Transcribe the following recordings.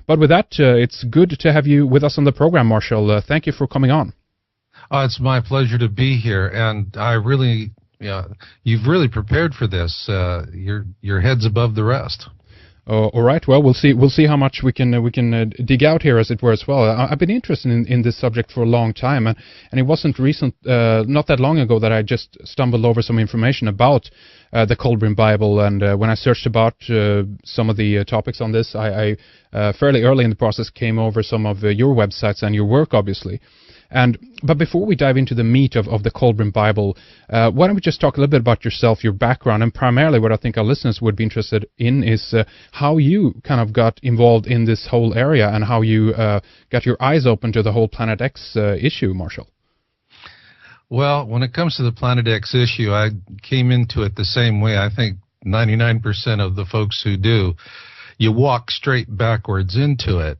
But with that, it's good to have you with us on the program, Marshall. Thank you for coming on. It's my pleasure to be here, and I really, you've really prepared for this. Your head's above the rest. All right. Well, we'll see how much we can dig out here, as it were, as well. I've been interested in this subject for a long time, and it wasn't not that long ago that I just stumbled over some information about the Kolbrin Bible, and when I searched about some of the topics on this, I fairly early in the process came over some of your websites and your work, obviously. But before we dive into the meat of the Kolbrin Bible, why don't we just talk a little bit about yourself, your background, and primarily what I think our listeners would be interested in is how you kind of got involved in this whole area and how you got your eyes open to the whole Planet X issue, Marshall. Well, when it comes to the Planet X issue, I came into it the same way. I think 99% of the folks who do, you walk straight backwards into it.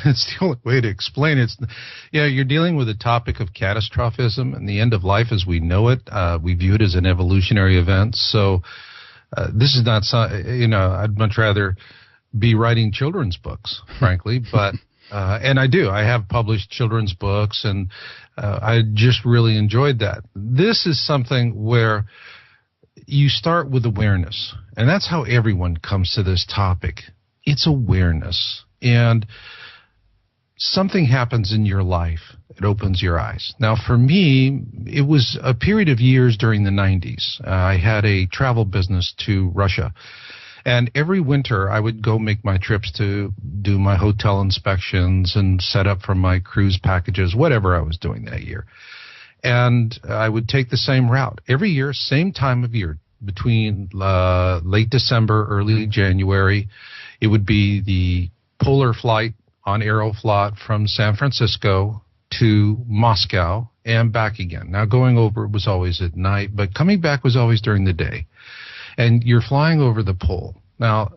It's the only way to explain it. You're dealing with a topic of catastrophism and the end of life as we know it. We view it as an evolutionary event. So this is not, I'd much rather be writing children's books, frankly. But and I do. I have published children's books, and I just really enjoyed that. This is something where you start with awareness, and that's how everyone comes to this topic. It's awareness. And something happens in your life. It opens your eyes. Now, for me, it was a period of years during the 90s. I had a travel business to Russia. And every winter, I would go make my trips to do my hotel inspections and set up for my cruise packages, whatever I was doing that year. And I would take the same route. Every year, same time of year, between late December, early January, it would be the polar flight on Aeroflot from San Francisco to Moscow and back again. Now, going over was always at night, but coming back was always during the day. And you're flying over the pole. Now,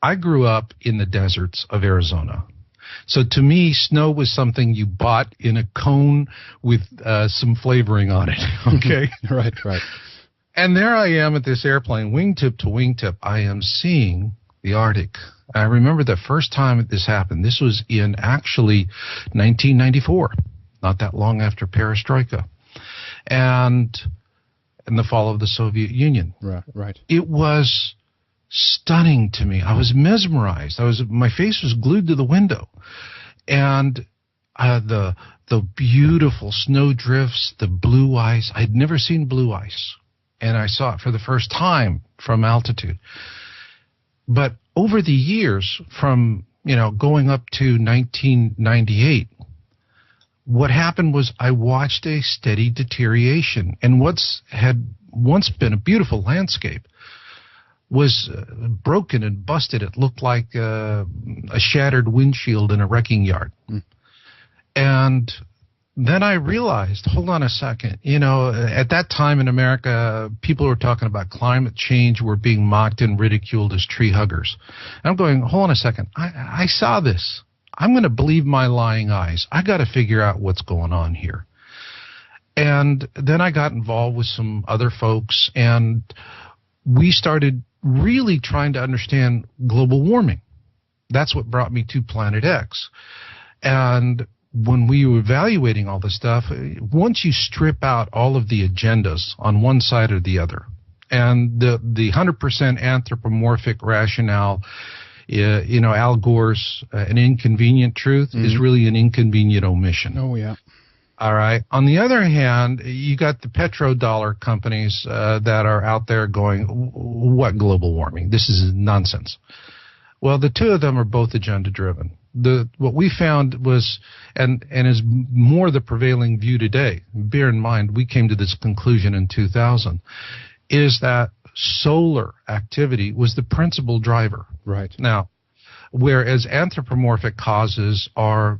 I grew up in the deserts of Arizona. So to me, snow was something you bought in a cone with some flavoring on it. Okay? Right. And there I am at this airplane, wingtip to wingtip. I am seeing the Arctic. I remember the first time this happened. This was in actually 1994, not that long after Perestroika, and in the fall of the Soviet Union. Right. It was stunning to me. I was mesmerized. My face was glued to the window, and the beautiful snow drifts, the blue ice. I'd never seen blue ice, and I saw it for the first time from altitude. But over the years, from going up to 1998, what happened was I watched a steady deterioration, and what had once been a beautiful landscape was broken and busted. It looked like a shattered windshield in a wrecking yard. And then I realized, hold on a second, at that time in America, people were talking about climate change, were being mocked and ridiculed as tree huggers. And I'm going, hold on a second, I saw this. I'm going to believe my lying eyes. I got to figure out what's going on here. And then I got involved with some other folks, and we started really trying to understand global warming. That's what brought me to Planet X. And when we were evaluating all this stuff, once you strip out all of the agendas on one side or the other, and the 100% anthropomorphic rationale, Al Gore's an inconvenient truth is really an inconvenient omission. Oh, yeah. All right. On the other hand, you got the petrodollar companies that are out there going, what global warming? This is nonsense. Well, the two of them are both agenda-driven. What we found was, and is more the prevailing view today, bear in mind we came to this conclusion in 2000, is that solar activity was the principal driver. Right. Now, whereas anthropomorphic causes are,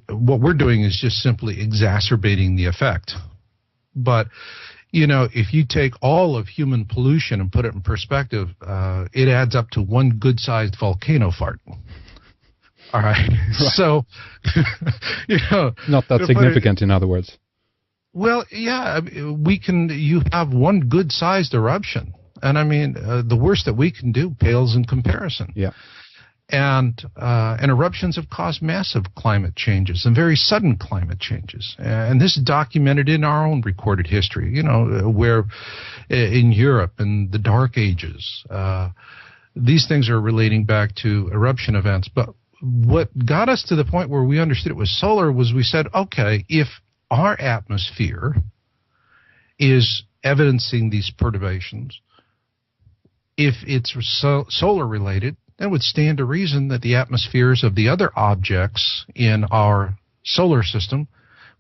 what we're doing is just simply exacerbating the effect. But, if you take all of human pollution and put it in perspective, it adds up to one good-sized volcano fart. All right. So, not that significant, in other words. Well, yeah, you have one good-sized eruption. And I mean, the worst that we can do pales in comparison. Yeah. And eruptions have caused massive climate changes and very sudden climate changes. And this is documented in our own recorded history, you know, where in Europe in the Dark Ages, these things are relating back to eruption events. But what got us to the point where we understood it was solar was we said, okay, if our atmosphere is evidencing these perturbations, if it's solar related, that would stand to reason that the atmospheres of the other objects in our solar system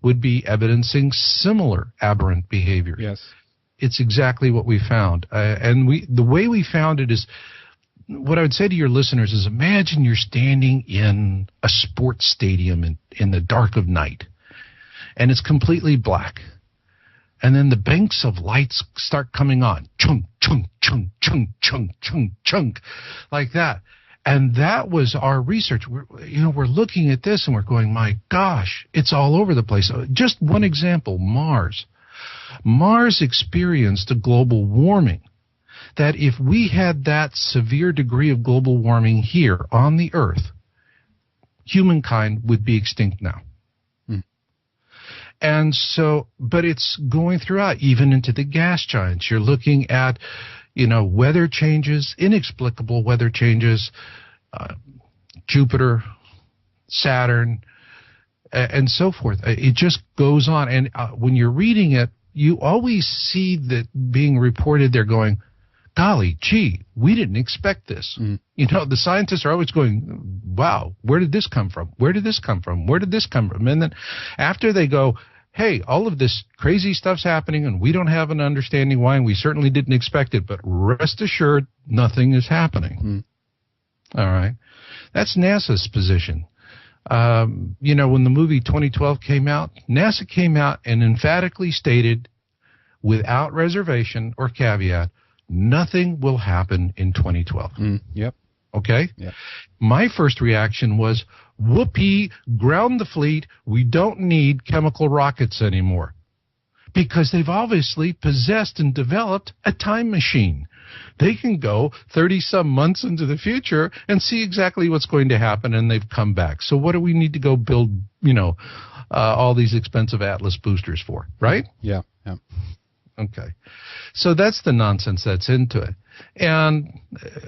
would be evidencing similar aberrant behavior. Yes. It's exactly what we found. And the way we found it is, what I would say to your listeners is, imagine you're standing in a sports stadium in the dark of night, and it's completely black. And then the banks of lights start coming on. Chunk, chunk, chunk, chunk, chunk, chunk, chunk, like that. And that was our research. We're looking at this and we're going, my gosh, it's all over the place. Just one example, Mars. Mars experienced a global warming that if we had that severe degree of global warming here on the Earth, humankind would be extinct now. And so, but it's going throughout, even into the gas giants. You're looking at, weather changes, inexplicable weather changes, Jupiter, Saturn, and so forth. It just goes on. And when you're reading it, you always see that being reported there going, golly, gee, we didn't expect this. The scientists are always going, wow, where did this come from? Where did this come from? Where did this come from? And then after they go, hey, all of this crazy stuff's happening and we don't have an understanding why, and we certainly didn't expect it, but rest assured, nothing is happening. All right. That's NASA's position. When the movie 2012 came out, NASA came out and emphatically stated, without reservation or caveat, nothing will happen in 2012. Yep. Okay? Yep. My first reaction was, whoopee, ground the fleet. We don't need chemical rockets anymore. Because they've obviously possessed and developed a time machine. They can go 30-some months into the future and see exactly what's going to happen, and they've come back. So what do we need to go build, all these expensive Atlas boosters for, right? Yeah. Okay. So that's the nonsense that's into it. And,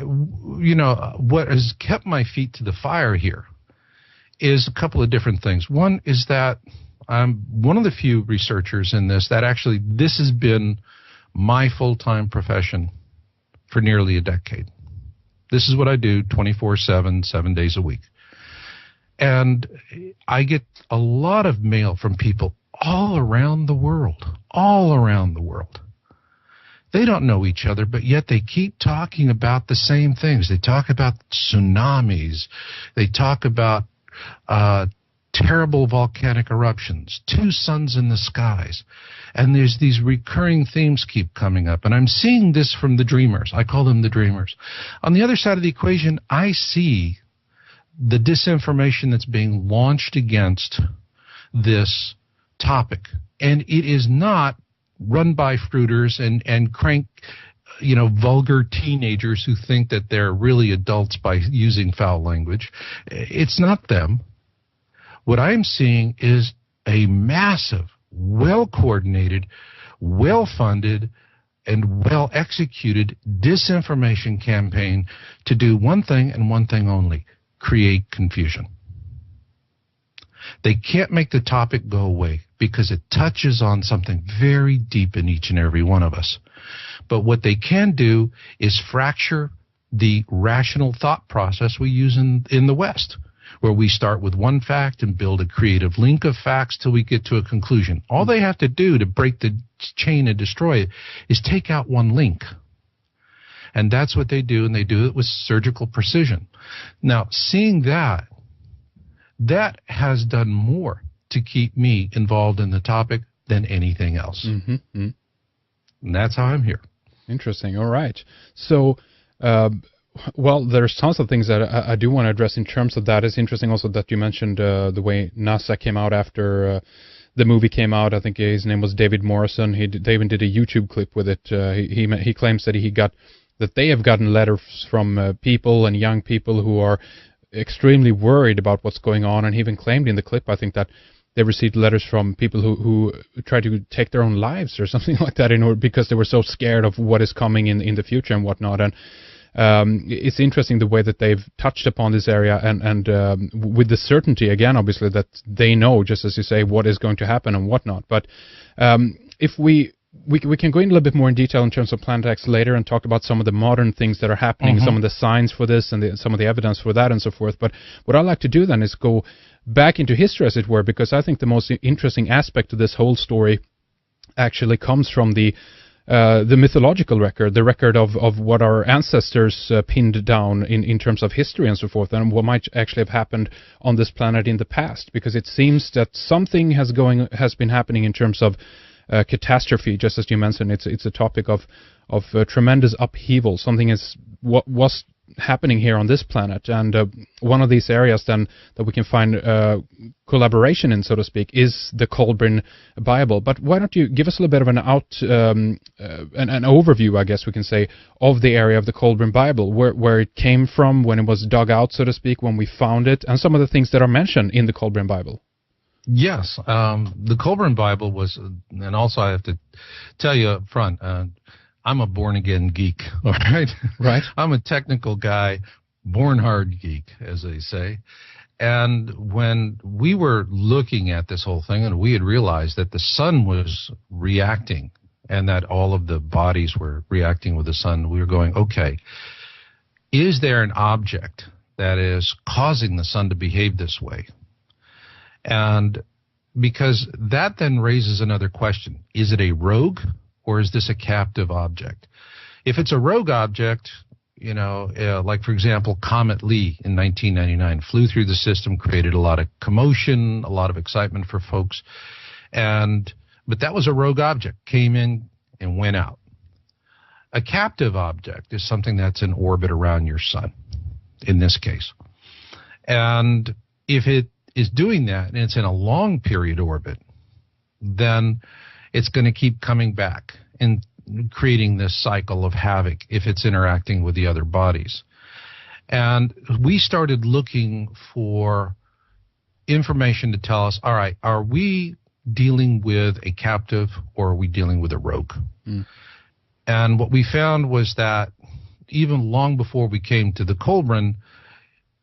what has kept my feet to the fire here is a couple of different things. One is that I'm one of the few researchers in this that actually this has been my full-time profession for nearly a decade. This is what I do 24/7, 7 days a week. And I get a lot of mail from people all around the world. They don't know each other, but yet they keep talking about the same things. They talk about tsunamis. They talk about terrible volcanic eruptions, two suns in the skies. And there's these recurring themes keep coming up. And I'm seeing this from the dreamers. I call them the dreamers. On the other side of the equation, I see the disinformation that's being launched against this topic. And it is not run by fruiters and crank, vulgar teenagers who think that they're really adults by using foul language. It's not them. What I'm seeing is a massive, well-coordinated, well-funded, and well-executed disinformation campaign to do one thing and one thing only: create confusion. They can't make the topic go away because it touches on something very deep in each and every one of us. But what they can do is fracture the rational thought process we use in the West, where we start with one fact and build a creative link of facts till we get to a conclusion. All they have to do to break the chain and destroy it is take out one link. And that's what they do, and they do it with surgical precision. Now, seeing that has done more to keep me involved in the topic than anything else. And that's how I'm here. Interesting. All right. So, there's tons of things that I do want to address in terms of that. It's interesting also that you mentioned the way NASA came out after the movie came out. I think his name was David Morrison. They even did a YouTube clip with it. He claims that they have gotten letters from people and young people who are extremely worried about what's going on, and he even claimed in the clip, I think, that they received letters from people who tried to take their own lives or something like that in order, because they were so scared of what is coming in the future and whatnot. And it's interesting the way that they've touched upon this area, and with the certainty, again, obviously, that they know, just as you say, what is going to happen and whatnot. But if we can go in a little bit more in detail in terms of Planet X later and talk about some of the modern things that are happening, some of the signs for this and some of the evidence for that and so forth. But what I'd like to do then is go back into history, as it were, because I think the most interesting aspect of this whole story actually comes from the mythological record, the record of what our ancestors pinned down in terms of history and so forth, and what might actually have happened on this planet in the past. Because it seems that something has been happening in terms of catastrophe, just as you mentioned. It's a topic of tremendous upheaval. Something is what was happening here on this planet, and one of these areas then that we can find collaboration in, so to speak, is the Kolbrin Bible. But why don't you give us a little bit of an overview, I guess we can say, of the area of the Kolbrin Bible, where it came from, when it was dug out, so to speak, when we found it, and some of the things that are mentioned in the Kolbrin Bible. Yes, the Kolbrin Bible was, and also I have to tell you up front, I'm a born-again geek, all right? Right. I'm a technical guy, born-hard geek, as they say. And when we were looking at this whole thing, and we had realized that the sun was reacting and that all of the bodies were reacting with the sun, we were going, okay, is there an object that is causing the sun to behave this way? And because that then raises another question. Is it a rogue, or is this a captive object? If it's a rogue object, like, for example, Comet Lee in 1999 flew through the system, created a lot of commotion, a lot of excitement for folks. But that was a rogue object, came in and went out. A captive object is something that's in orbit around your sun, in this case. And if it is doing that and it's in a long period orbit, then it's going to keep coming back and creating this cycle of havoc if it's interacting with the other bodies. And we started looking for information to tell us, all right, are we dealing with a captive or are we dealing with a rogue? And what we found was that even long before we came to the Kolbrin,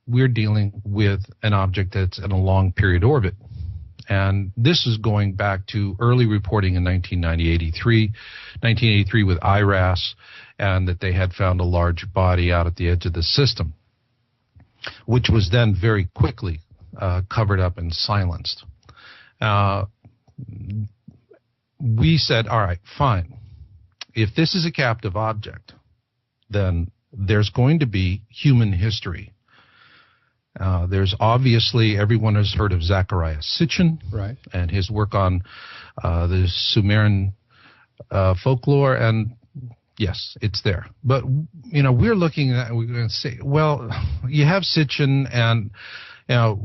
we're dealing with an object that's in a long period orbit. And this is going back to early reporting in 1983 with IRAS, and that they had found a large body out at the edge of the system, which was then very quickly covered up and silenced. We said, all right, fine. If this is a captive object, then there's going to be human history. There's obviously, everyone has heard of Zecharia Sitchin, right, and his work on the Sumerian folklore, and yes, it's there. But, we're looking at, we're going to say, well, you have Sitchin, and,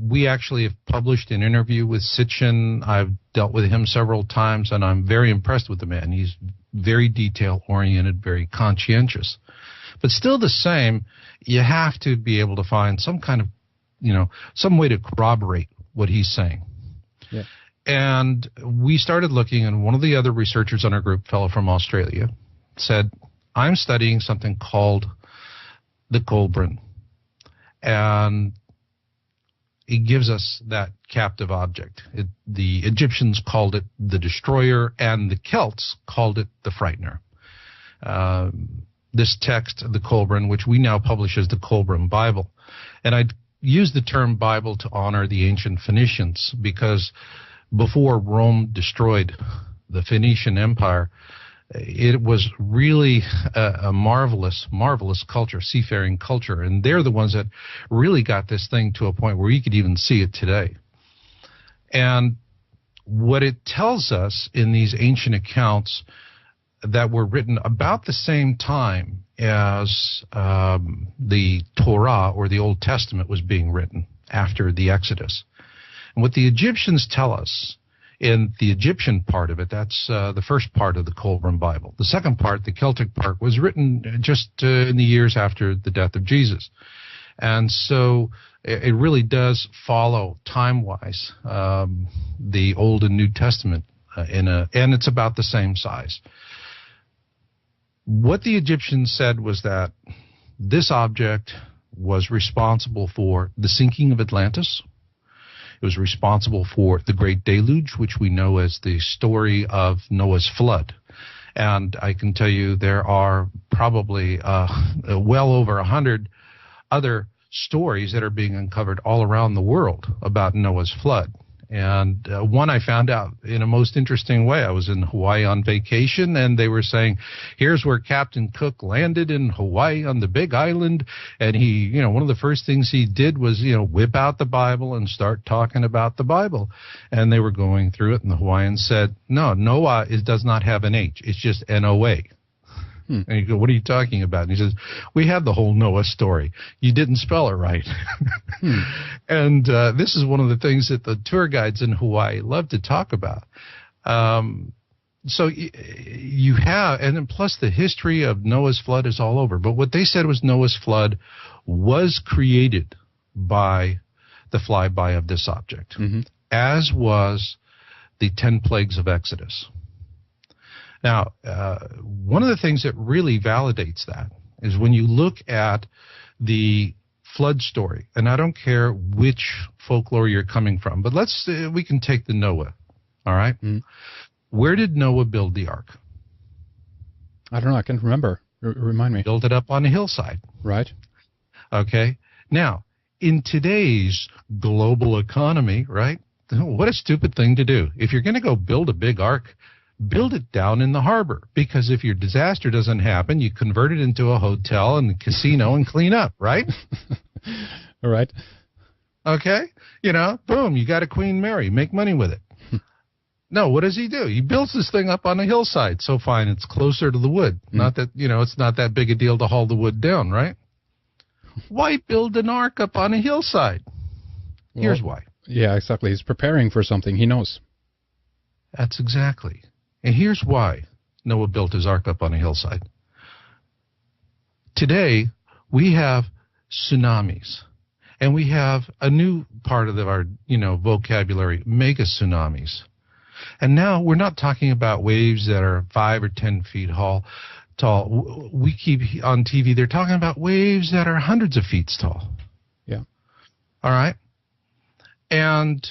we actually have published an interview with Sitchin. I've dealt with him several times, and I'm very impressed with the man. He's very detail-oriented, very conscientious. But still the same, you have to be able to find some kind of, some way to corroborate what he's saying. Yeah. And we started looking, and one of the other researchers on our group, fellow from Australia, said, I'm studying something called the Kolbrin. And he gives us that captive object. The Egyptians called it the Destroyer, and the Celts called it the Frightener. This text, the Kolbrin, which we now publish as the Kolbrin Bible. And I use the term Bible to honor the ancient Phoenicians, because before Rome destroyed the Phoenician Empire, it was really a marvelous, marvelous culture, seafaring culture. And they're the ones that really got this thing to a point where you could even see it today. And what it tells us in these ancient accounts that were written about the same time as the Torah, or the Old Testament, was being written after the Exodus. And what the Egyptians tell us in the Egyptian part of it, that's the first part of the Kolbrin Bible. The second part, the Celtic part, was written just in the years after the death of Jesus. And so it really does follow time-wise the Old and New Testament and it's about the same size. What the Egyptians said was that this object was responsible for the sinking of Atlantis. It was responsible for the Great Deluge, which we know as the story of Noah's flood. And I can tell you there are probably well over 100 other stories that are being uncovered all around the world about Noah's flood. And one I found out in a most interesting way. I was in Hawaii on vacation, and they were saying, here's where Captain Cook landed in Hawaii on the Big Island. And he, one of the first things he did was, whip out the Bible and start talking about the Bible. And they were going through it, and the Hawaiians said, no, Noah does not have an H. It's just N-O-A. And you go, what are you talking about? And he says, we have the whole Noah story. You didn't spell it right. And this is one of the things that the tour guides in Hawaii love to talk about. So you have, and then plus the history of Noah's flood is all over. But what they said was Noah's flood was created by the flyby of this object, as was the 10 plagues of Exodus. Now, one of the things that really validates that is when you look at the flood story, and I don't care which folklore you're coming from, but we can take the Noah, all right? Where did Noah build the ark? I don't know. I can't remember. Remind me. Built it up on a hillside. Right. Okay. Now, in today's global economy, right, what a stupid thing to do. If you're going to go build a big ark, build it down in the harbor, because if your disaster doesn't happen, you convert it into a hotel and a casino and clean up, right? All right. Okay. Boom, you got a Queen Mary. Make money with it. No, what does he do? He builds this thing up on a hillside. So fine, it's closer to the wood. Not that, it's not that big a deal to haul the wood down, right? Why build an ark up on a hillside? Well, here's why. Yeah, exactly. He's preparing for something. He knows. That's exactly. And here's why Noah built his ark up on a hillside. Today, we have tsunamis. And we have a new part of our, vocabulary, mega tsunamis. And now we're not talking about waves that are 5 or 10 feet tall. We keep on TV, they're talking about waves that are hundreds of feet tall. Yeah. All right. And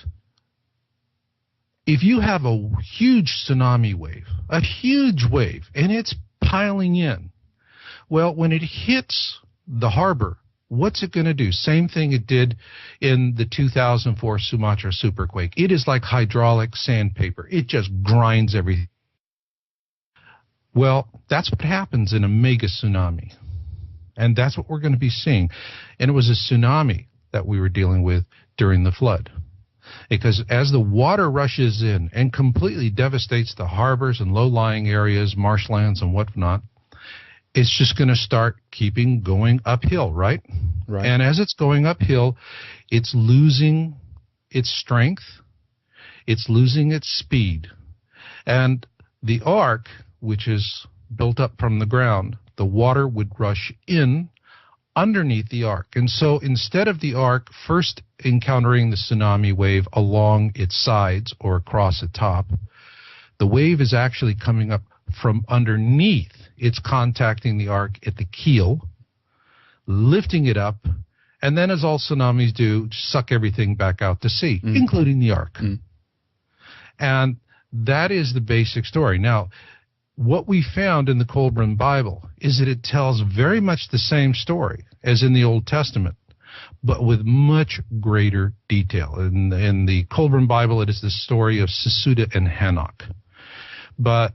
if you have a huge tsunami wave, and it's piling in, well, when it hits the harbor, what's it going to do? Same thing it did in the 2004 Sumatra superquake. It is like hydraulic sandpaper. It just grinds everything. Well, that's what happens in a mega tsunami. And that's what we're going to be seeing. And it was a tsunami that we were dealing with during the flood. Because as the water rushes in and completely devastates the harbors and low-lying areas, marshlands and whatnot, it's just going to start going uphill, right? Right. And as it's going uphill, it's losing its strength, it's losing its speed. And the ark, which is built up from the ground, the water would rush in underneath the ark. And so instead of the ark first encountering the tsunami wave along its sides or across the top, the wave is actually coming up from underneath. It's contacting the ark at the keel, lifting it up, and then, as all tsunamis do, suck everything back out to sea, including the ark. And that is the basic story. Now, what we found in the Kolbrin Bible is that it tells very much the same story as in the Old Testament, but with much greater detail. In the Kolbrin Bible, it is the story of Sesuda and Hanok. But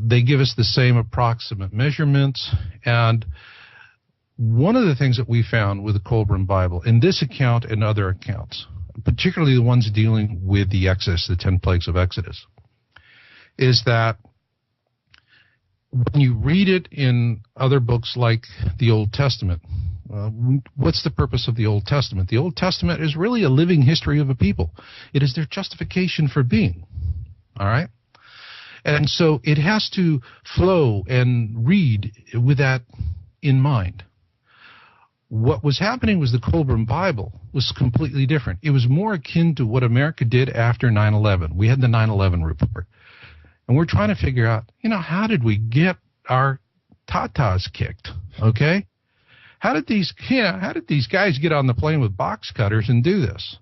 they give us the same approximate measurements. And one of the things that we found with the Kolbrin Bible, in this account and other accounts, particularly the ones dealing with the Exodus, the 10 plagues of Exodus, is that when you read it in other books like the Old Testament, what's the purpose of the Old Testament? The Old Testament is really a living history of a people. It is their justification for being. All right? And so it has to flow and read with that in mind. What was happening was the Kolbrin Bible was completely different. It was more akin to what America did after 9/11. We had the 9/11 report. And we're trying to figure out, how did we get our tatas kicked? Okay? How did these guys get on the plane with box cutters and do this?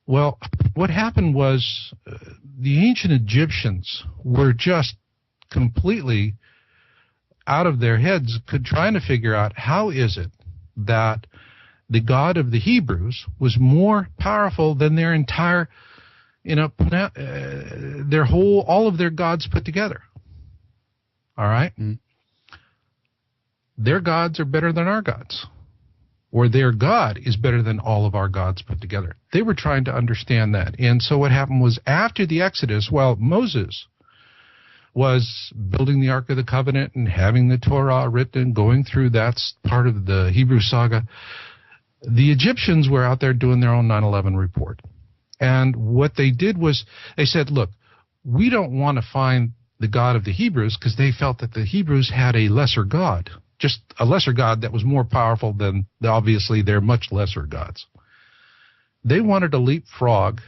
Well, what happened was the ancient Egyptians were just completely out of their heads trying to figure out how is it that the God of the Hebrews was more powerful than their entire, all of their gods put together. All right? Mm. Their gods are better than our gods. Or their God is better than all of our gods put together. They were trying to understand that. And so what happened was after the Exodus, while Moses was building the Ark of the Covenant and having the Torah written, going through that part of the Hebrew saga, the Egyptians were out there doing their own 9/11 report. And what they did was they said, look, we don't want to find the God of the Hebrews because they felt that the Hebrews had a lesser God, just a lesser God that was more powerful than, obviously, their much lesser gods. They wanted to leapfrog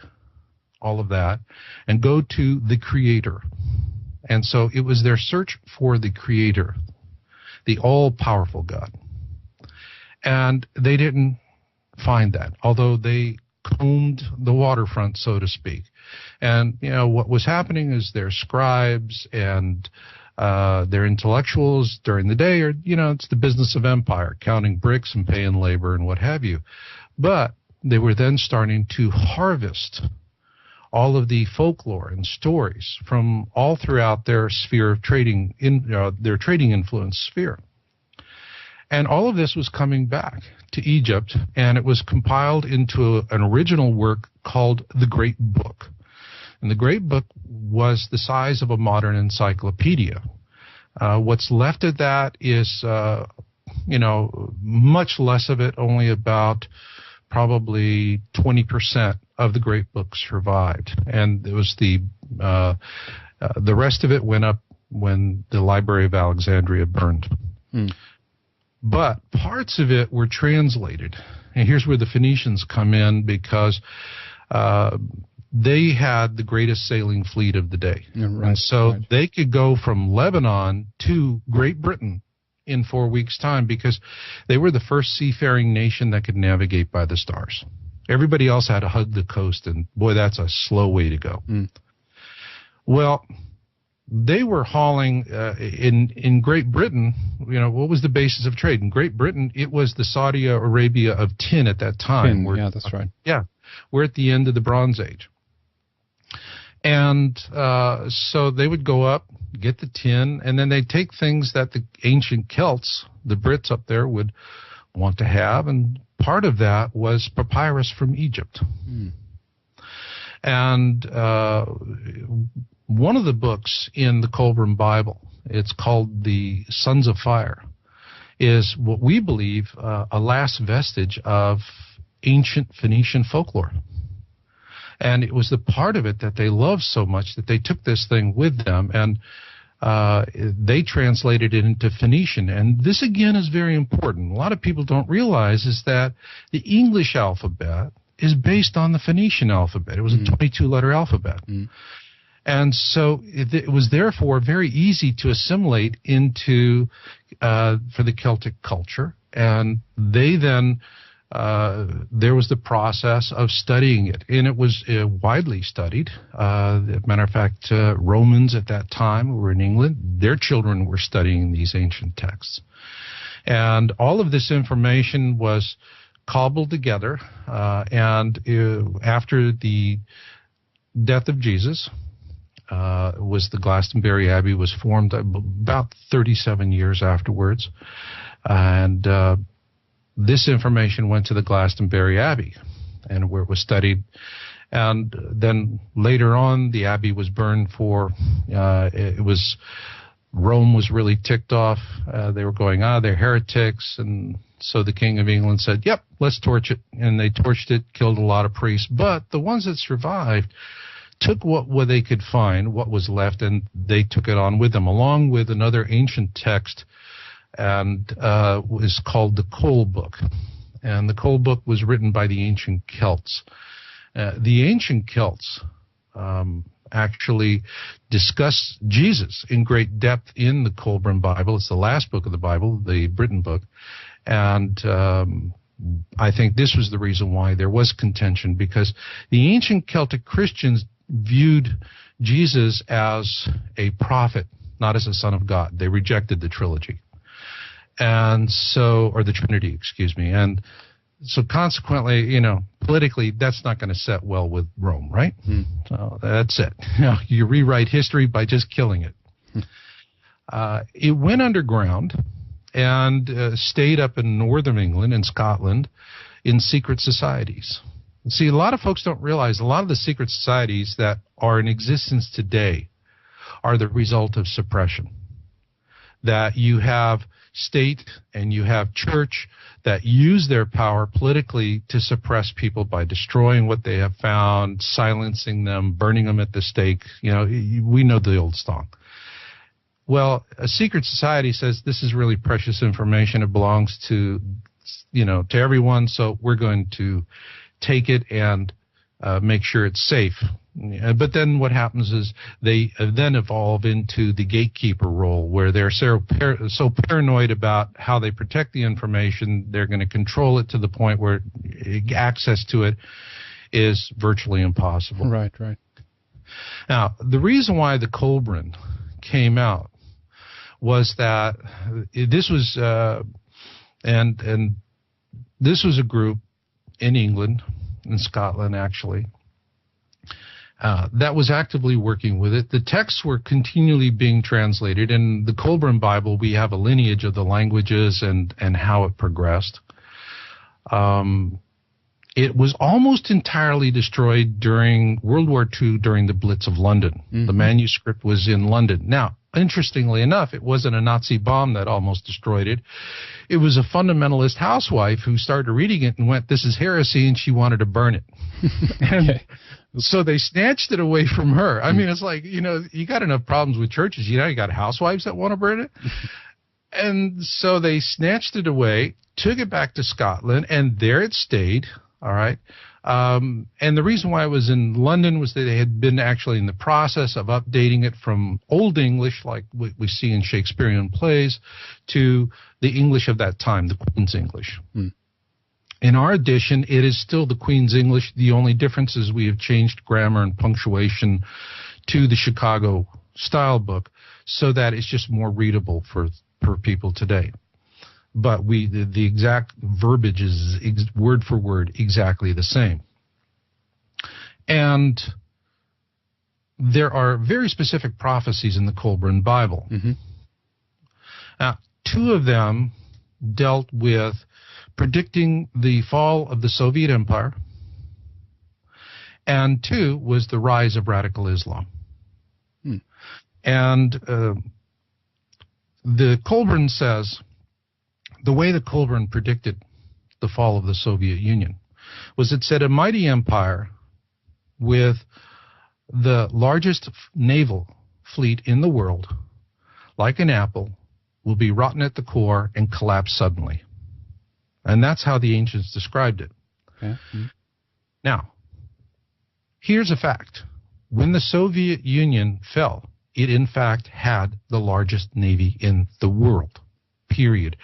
all of that and go to the Creator. And so it was their search for the Creator, the all-powerful God. And they didn't find that, although they combed the waterfront, so to speak. And, what was happening is their scribes and their intellectuals during the day are, it's the business of empire, counting bricks and paying labor and what have you. But they were then starting to harvest all of the folklore and stories from all throughout their sphere of trading, their trading influence sphere. And all of this was coming back to Egypt, and it was compiled into an original work called The Great Book. And the Great Book was the size of a modern encyclopedia. What's left of that is, much less of it, only about probably 20% of the Great Book survived. And it was the rest of it went up when the Library of Alexandria burned. Hmm. But parts of it were translated. And here's where the Phoenicians come in, because they had the greatest sailing fleet of the day. Yeah, right, and so they could go from Lebanon to Great Britain in 4 weeks' time because they were the first seafaring nation that could navigate by the stars. Everybody else had to hug the coast, and boy, that's a slow way to go. Mm. Well, they were hauling in Great Britain. What was the basis of trade in Great Britain? It was the Saudi Arabia of tin at that time. Yeah, that's right. Yeah, we're at the end of the Bronze Age, and so they would go up, get the tin, and then they'd take things that the ancient Celts, the Brits up there, would want to have, and part of that was papyrus from Egypt. Mm. And one of the books in the Kolbrin Bible, it's called the Sons of Fire, is what we believe a last vestige of ancient Phoenician folklore. And it was the part of it that they loved so much that they took this thing with them, and they translated it into Phoenician. And this, again, is very important. A lot of people don't realize is that the English alphabet is based on the Phoenician alphabet. It was a 22-letter alphabet. Mm. And so it was therefore very easy to assimilate into for the Celtic culture. And they then, there was the process of studying it. And it was widely studied. As a matter of fact, Romans at that time who were in England, their children were studying these ancient texts. And all of this information was cobbled together. And after the death of Jesus, was the Glastonbury Abbey was formed about 37 years afterwards, and this information went to the Glastonbury Abbey, and where it was studied. And then later on, the abbey was burned for. Rome was really ticked off. They were going, they're heretics, and so the King of England said, "Yep, let's torch it." And they torched it, killed a lot of priests, but the ones that survived took what they could find, what was left, and they took it on with them, along with another ancient text and was called the Cole Book. And the Cole Book was written by the ancient Celts. The ancient Celts actually discuss Jesus in great depth in the Colburn Bible. It's the last book of the Bible, the Britain book. And I think this was the reason why there was contention, because the ancient Celtic Christians viewed Jesus as a prophet, not as a son of God. They rejected the trilogy. And so, or the Trinity, excuse me. And so consequently, you know, politically, that's not going to set well with Rome, right? So that's it. You rewrite history by just killing it. It went underground and stayed up in northern England and Scotland in secret societies. See, a lot of folks don't realize a lot of the secret societies that are in existence today are the result of suppression. That you have state and you have church that use their power politically to suppress people by destroying what they have found, silencing them, burning them at the stake. You know, we know the old song. Well, a secret society says this is really precious information. It belongs to, you know, to everyone. So we're going to take it and make sure it's safe. But then what happens is they then evolve into the gatekeeper role, where they're so paranoid about how they protect the information, they're going to control it to the point where access to it is virtually impossible. Right. Now, the reason why the Colburn came out was that this was and this was a group in England, in Scotland actually, that was actively working with it. The texts were continually being translated. In the Colburn Bible, we have a lineage of the languages and how it progressed. It was almost entirely destroyed during World War II during the Blitz of London. The manuscript was in London. Now, interestingly enough, it wasn't a Nazi bomb that almost destroyed it. It was a fundamentalist housewife who started reading it and went, "This is heresy," and she wanted to burn it. And so they snatched it away from her. I mean, it's like, you know, you got enough problems with churches. You know, you got housewives that want to burn it. And so they snatched it away, took it back to Scotland, and there it stayed. All right. And the reason why it was in London was that they had been actually in the process of updating it from Old English, like what we see in Shakespearean plays, to the English of that time, the Queen's English. In our edition, it is still the Queen's English. The only difference is we have changed grammar and punctuation to the Chicago style book so that it's just more readable for people today. But the exact verbiage is word for word exactly the same. And there are very specific prophecies in the Colburn Bible. Now, two of them dealt with predicting the fall of the Soviet Empire, and two was the rise of radical Islam. And the Colburn says, the way the Colburn predicted the fall of the Soviet Union was it said a mighty empire with the largest naval fleet in the world, like an apple, will be rotten at the core and collapse suddenly. And that's how the ancients described it. Now, here's a fact. When the Soviet Union fell, it in fact had the largest navy in the world, period.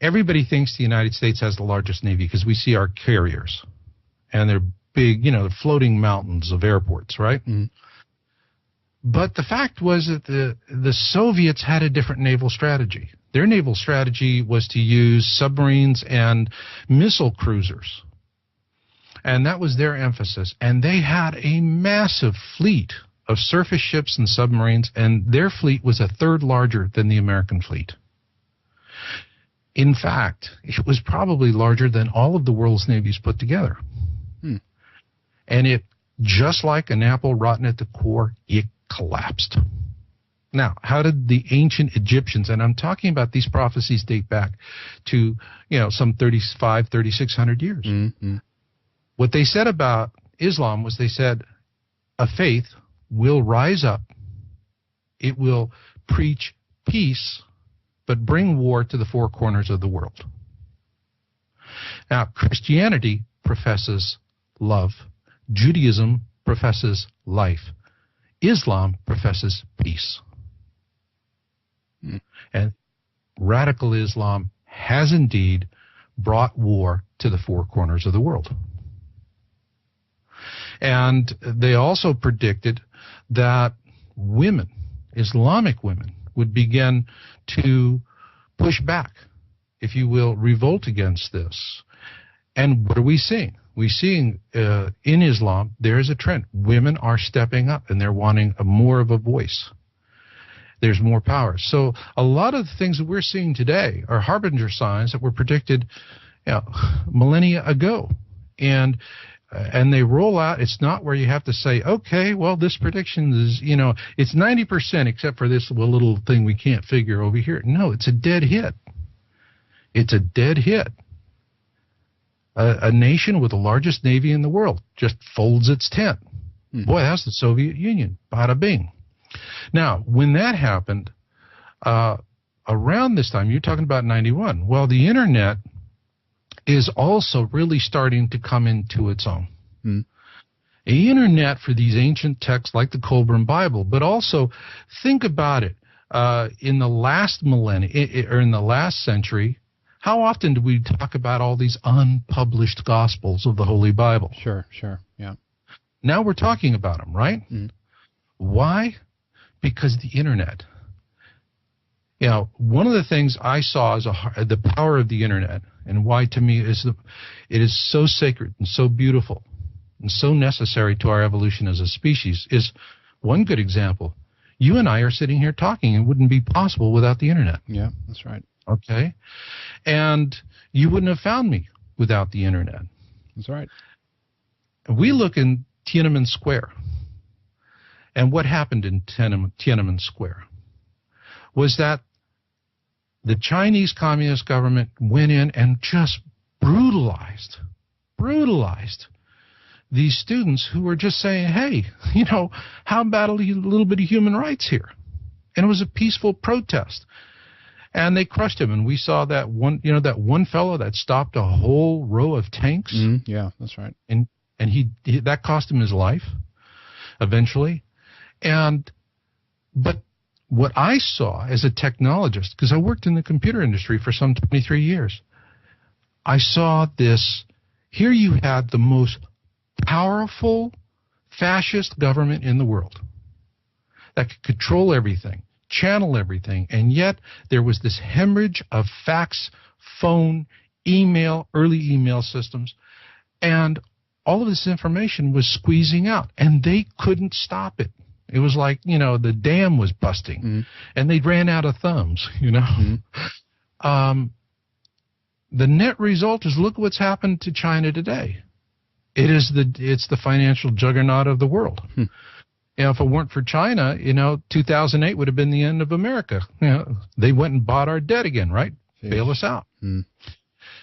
Everybody thinks the United States has the largest navy because we see our carriers, and they're big, you know, floating mountains of airports, right? But the fact was that the Soviets had a different naval strategy. Their naval strategy was to use submarines and missile cruisers. And that was their emphasis. And they had a massive fleet of surface ships and submarines, and their fleet was a third larger than the American fleet. In fact, it was probably larger than all of the world's navies put together. And it, just like an apple rotten at the core, it collapsed. Now, how did the ancient Egyptians, and I'm talking about these prophecies date back to, you know, some 3,600 years. What they said about Islam was they said a faith will rise up, it will preach peace but bring war to the four corners of the world. Now, Christianity professes love. Judaism professes life. Islam professes peace. And radical Islam has indeed brought war to the four corners of the world. And they also predicted that women, Islamic women, would begin to push back, if you will, revolt against this. And what are we seeing? We're seeing in Islam, there is a trend. Women are stepping up and they're wanting more of a voice. There's more power. So a lot of the things that we're seeing today are harbinger signs that were predicted millennia ago. And they roll out. It's not where you have to say, okay, well, this prediction is, it's 90% except for this little thing we can't figure over here. No, it's a dead hit. It's a dead hit. A nation with the largest navy in the world just folds its tent. Boy, that's the Soviet Union. Bada bing. Now, when that happened, around this time, you're talking about 91, well, the Internet is also really starting to come into its own. The Internet for these ancient texts like the Colburn Bible, but also think about it. In the last millennium, or in the last century, how often do we talk about all these unpublished Gospels of the Holy Bible? Sure, yeah. Now we're talking about them, right? Why? Because the Internet. One of the things I saw is the power of the Internet, and why to me it is so sacred and so beautiful and so necessary to our evolution as a species is one good example. You and I are sitting here talking. It wouldn't be possible without the Internet. Yeah, that's right. Okay? And you wouldn't have found me without the Internet. That's right. We look in Tiananmen Square. And what happened in Tiananmen Square was that the Chinese Communist government went in and just brutalized these students who were just saying, hey, how about a little bit of human rights here? And it was a peaceful protest. And they crushed him. And we saw that one fellow that stopped a whole row of tanks. Yeah, that's right. And he that cost him his life eventually. But what I saw as a technologist, because I worked in the computer industry for some 23 years, I saw this. Here you had the most powerful fascist government in the world that could control everything, channel everything, and yet there was this hemorrhage of fax, phone, email, early email systems, and all of this information was squeezing out, and they couldn't stop it. It was like, the dam was busting, and they ran out of thumbs, The net result is look what's happened to China today. It's the financial juggernaut of the world. If it weren't for China, 2008 would have been the end of America. They went and bought our debt again, right? Bail us out.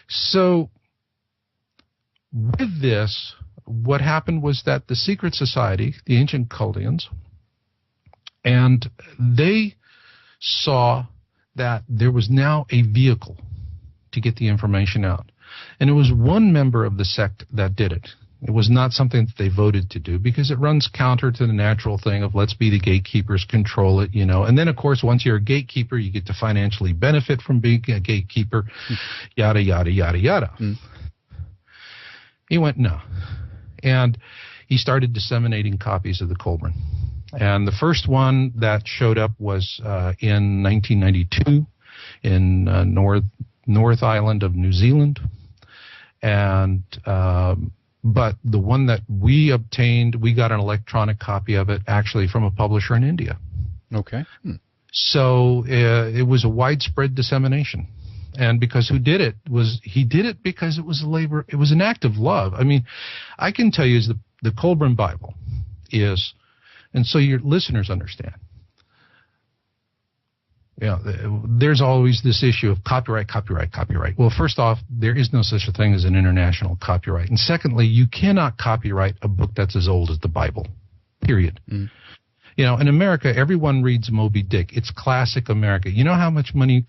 So with this, what happened was that the secret society, the ancient Chaldeans, and they saw that there was now a vehicle to get the information out. And it was one member of the sect that did it. It was not something that they voted to do because it runs counter to the natural thing of let's be the gatekeepers, control it, And then, of course, once you're a gatekeeper, you get to financially benefit from being a gatekeeper, yada, yada, yada, yada. He went, no. And he started disseminating copies of the Colburn. And the first one that showed up was in 1992 in North Island of New Zealand. And but the one that we obtained, we got an electronic copy of it actually from a publisher in India. Okay. So it was a widespread dissemination. And because he did it because it was it was an act of love. I mean, I can tell you the Colburn Bible is, and so your listeners understand. There's always this issue of copyright. Well, first off, there is no such a thing as an international copyright. And secondly, you cannot copyright a book that's as old as the Bible, period. You know, in America, everyone reads Moby Dick. It's classic America. You know how much money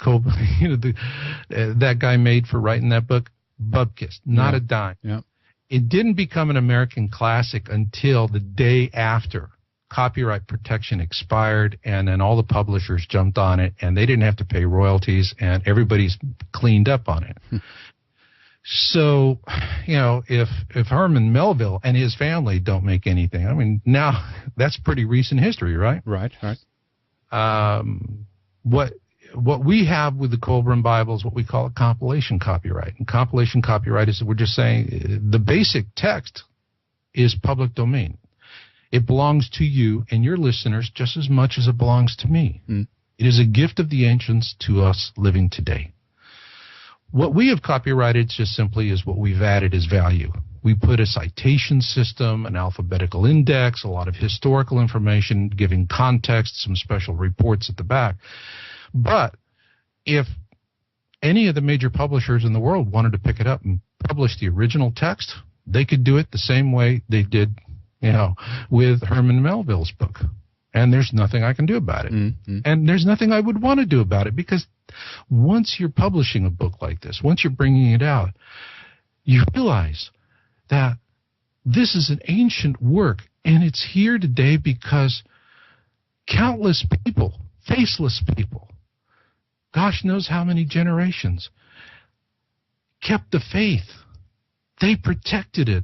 that guy made for writing that book? Bupkis, not a dime. Yeah. It didn't become an American classic until the day after copyright protection expired, and then all the publishers jumped on it, and they didn't have to pay royalties, and everybody's cleaned up on it. So, you know, if Herman Melville and his family don't make anything, I mean, now that's pretty recent history, right? Right. What we have with the Colburn Bible is what we call a compilation copyright. And compilation copyright is, we're just saying, the basic text is public domain. It belongs to you and your listeners just as much as it belongs to me. It is a gift of the ancients to us living today. What we have copyrighted just simply is what we've added as value. We put a citation system, an alphabetical index, a lot of historical information, giving context, some special reports at the back. But if any of the major publishers in the world wanted to pick it up and publish the original text, they could do it the same way they did, you know, with Herman Melville's book. And there's nothing I can do about it. And there's nothing I would want to do about it, because once you're publishing a book like this, once you're bringing it out, you realize that this is an ancient work, and it's here today because countless people, faceless people, gosh knows how many generations, kept the faith. They protected it.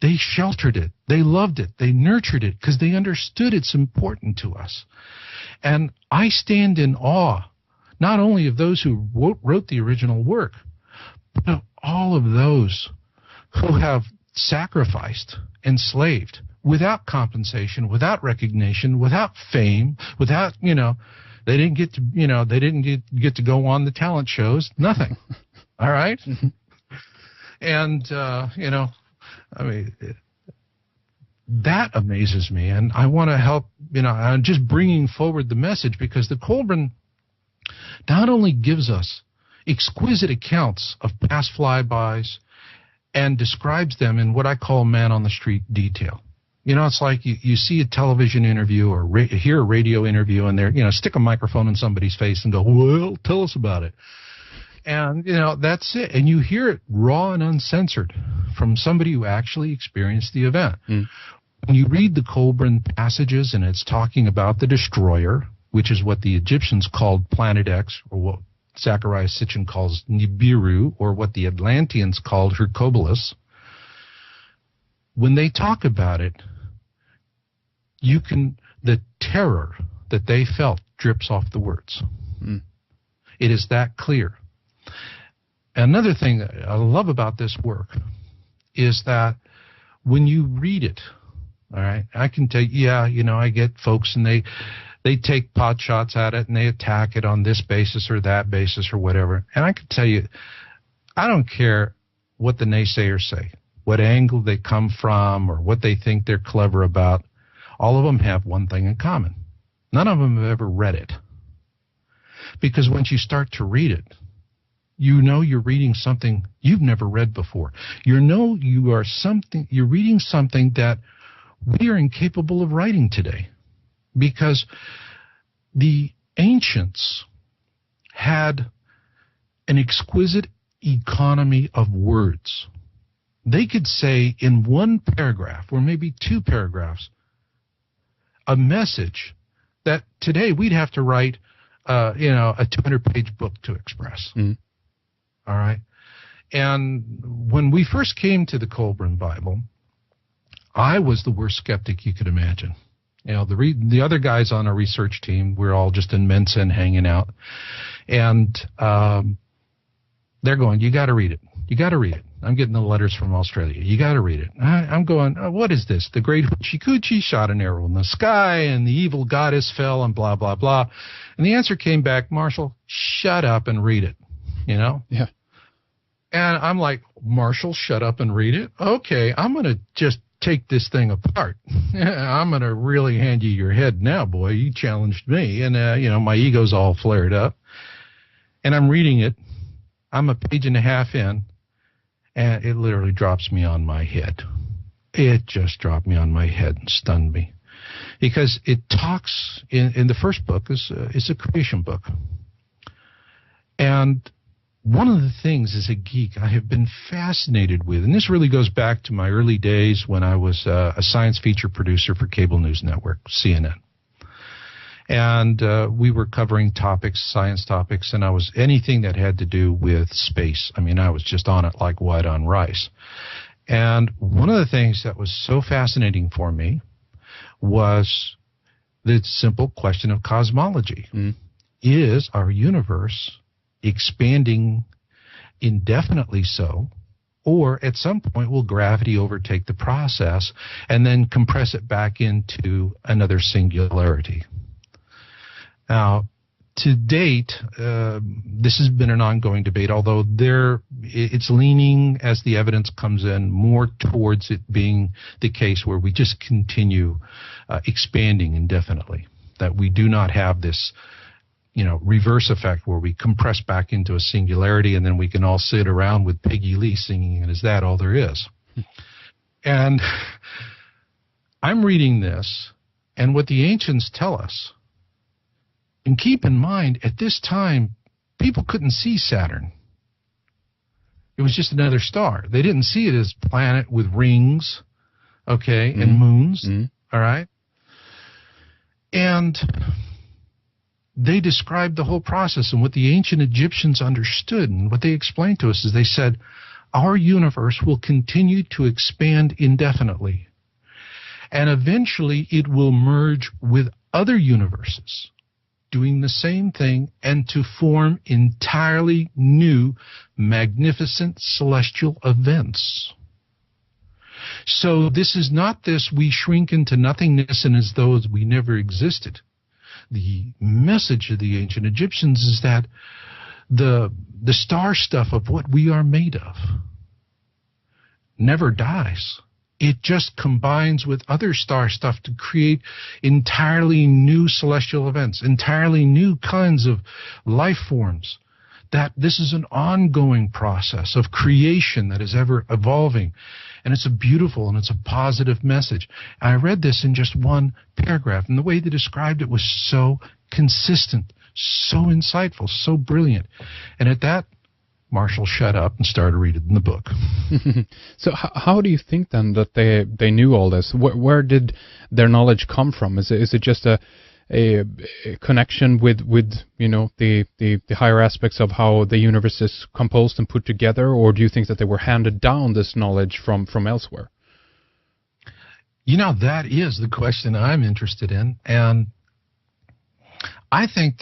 They sheltered it. They loved it. They nurtured it because they understood it's important to us. And I stand in awe, not only of those who wrote the original work, but of all of those who have sacrificed, enslaved, without compensation, without recognition, without fame, without, you know, they didn't get to, you know, they didn't get to go on the talent shows, nothing. All right? And, you know, I mean, that amazes me, and I want to help, you know, I'm just bringing forward the message, because the Colburn not only gives us exquisite accounts of past flybys and describes them in what I call man-on-the-street detail. You know, it's like you see a television interview or hear a radio interview, and they're, you know, stick a microphone in somebody's face and go, well, tell us about it. And, you know, that's it. And you hear it raw and uncensored from somebody who actually experienced the event. When you read the Colburn passages and it's talking about the destroyer, which is what the Egyptians called Planet X, or what Zecharia Sitchin calls Nibiru, or what the Atlanteans called Hercubolus, when they talk about it, the terror that they felt drips off the words. It is that clear. Another thing that I love about this work is that when you read it, all right, I can tell you, yeah, you know, I get folks and they take pot shots at it and they attack it on this basis or that basis or whatever. And I can tell you, I don't care what the naysayers say, what angle they come from, or what they think they're clever about. All of them have one thing in common. None of them have ever read it. Because once you start to read it, you know you're reading something you've never read before. You know you're reading something that we are incapable of writing today. Because the ancients had an exquisite economy of words. They could say in one paragraph, or maybe two paragraphs, a message that today we'd have to write, you know, a 200-page book to express. All right? And when we first came to the Colburn Bible, I was the worst skeptic you could imagine. You know, the other guys on our research team, we're all just in Mensa and hanging out. And they're going, you got to read it. You got to read it. I'm getting the letters from Australia. You got to read it. I'm going, what is this? The great Hoochie Coochie shot an arrow in the sky, and the evil goddess fell, and blah, blah, blah. And the answer came back, Marshall, shut up and read it. You know? Yeah. And I'm like, Marshall, shut up and read it? Okay, I'm going to just take this thing apart. I'm going to really hand you your head now, boy. You challenged me. And, you know, my ego's all flared up. And I'm reading it. I'm a page and a half in, and it literally drops me on my head. It just dropped me on my head and stunned me. because it talks in the first book is a creation book. And one of the things as a geek I have been fascinated with, and this really goes back to my early days when I was a science feature producer for Cable News Network, CNN. And we were covering science topics, and I was anything that had to do with space. I mean, I was just on it like white on rice. And one of the things that was so fascinating for me was the simple question of cosmology. Is our universe expanding indefinitely so, or at some point will gravity overtake the process and then compress it back into another singularity? Now, to date, this has been an ongoing debate, although it's leaning, as the evidence comes in, more towards it being the case where we just continue expanding indefinitely, that we do not have this reverse effect where we compress back into a singularity and then we can all sit around with Peggy Lee singing, and is that all there is? And I'm reading this, and what the ancients tell us, and keep in mind, at this time, people couldn't see Saturn. It was just another star. They didn't see it as a planet with rings, and moons, all right? And they described the whole process, and what the ancient Egyptians understood and what they explained to us is they said, our universe will continue to expand indefinitely, and eventually it will merge with other universes doing the same thing and to form entirely new, magnificent celestial events. So this is not this we shrink into nothingness and as though we never existed. The message of the ancient Egyptians is that the star stuff of what we are made of never dies. It just combines with other star stuff to create entirely new celestial events, entirely new kinds of life forms. That this is an ongoing process of creation that is ever evolving. And it's a beautiful and it's a positive message. And I read this in just one paragraph, and the way they described it was so consistent, so insightful, so brilliant. And at that, Marshall shut up and started reading the book. So how do you think then that they knew all this? Where did their knowledge come from? Is it just a connection with the higher aspects of how the universe is composed and put together, or do you think that they were handed down this knowledge from elsewhere? That is the question I'm interested in, and I think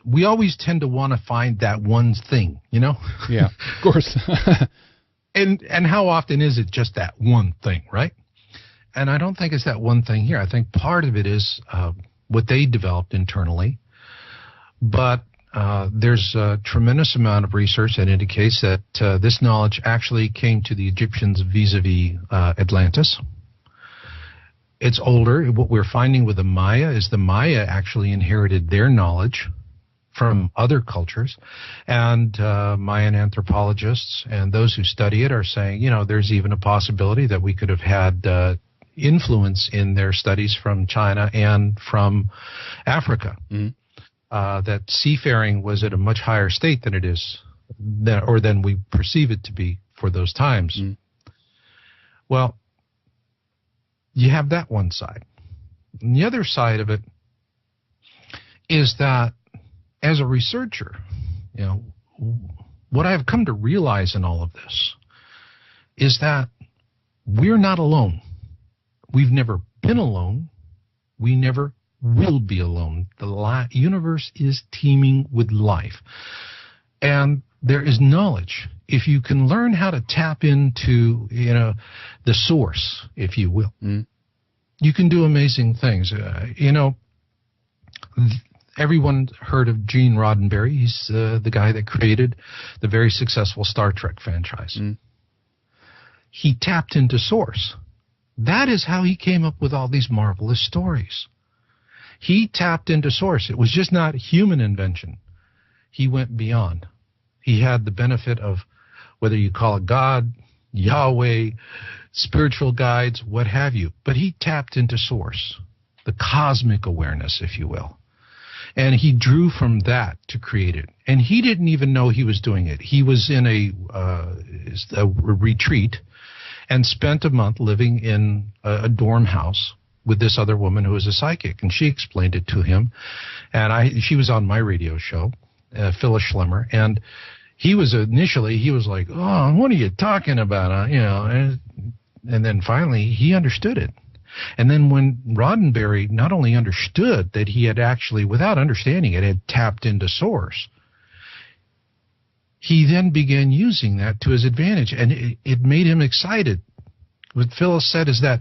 we always tend to want to find that one thing, Yeah, of course. and how often is it just that one thing, right? And I don't think it's that one thing here. I think part of it is what they developed internally. But there's a tremendous amount of research that indicates that this knowledge actually came to the Egyptians vis-a-vis Atlantis. It's older. What we're finding with the Maya is the Maya actually inherited their knowledge from other cultures. And Mayan anthropologists and those who study it are saying, there's even a possibility that we could have had influence in their studies from China and from Africa. That seafaring was at a much higher state than it is, than we perceive it to be for those times. Well, you have that one side. And the other side of it is that as a researcher, what I've come to realize in all of this is that we're not alone. We've never been alone. We never will be alone. The universe is teeming with life. And there is knowledge. If you can learn how to tap into, the source, if you will, you can do amazing things. Everyone heard of Gene Roddenberry. He's the guy that created the very successful Star Trek franchise. He tapped into source. That is how he came up with all these marvelous stories. He tapped into source. It was just not human invention. He went beyond. He had the benefit of, whether you call it God, Yahweh, spiritual guides, what have you. But he tapped into source, the cosmic awareness, if you will. And he drew from that to create it. And he didn't even know he was doing it. He was in a retreat and spent a month living in a dorm house with this other woman who was a psychic. And she explained it to him. And she was on my radio show, Phyllis Schlemmer. And he was like, oh, what are you talking about? And then finally he understood it. And then when Roddenberry not only understood that he had actually, without understanding it, had tapped into source, he then began using that to his advantage, and it made him excited. What Phyllis said is that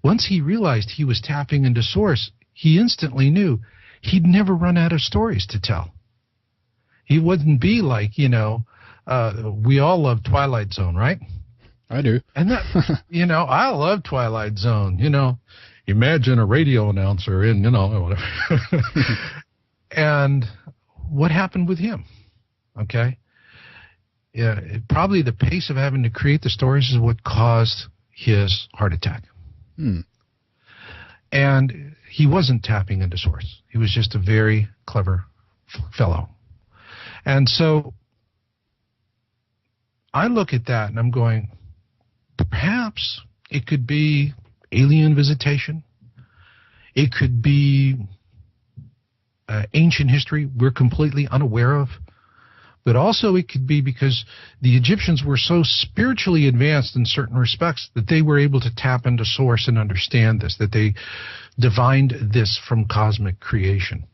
once he realized he was tapping into source, he instantly knew he'd never run out of stories to tell. He wouldn't be like, we all love Twilight Zone, right? I do. And that, I love Twilight Zone. Imagine a radio announcer in, whatever. And what happened with him? Okay. Yeah, probably the pace of having to create the stories is what caused his heart attack. And he wasn't tapping into source. He was just a very clever fellow. And so I look at that and I'm going, perhaps it could be alien visitation. It could be ancient history we're completely unaware of. But also it could be because the Egyptians were so spiritually advanced in certain respects that they were able to tap into source and understand this, that they divined this from cosmic creation.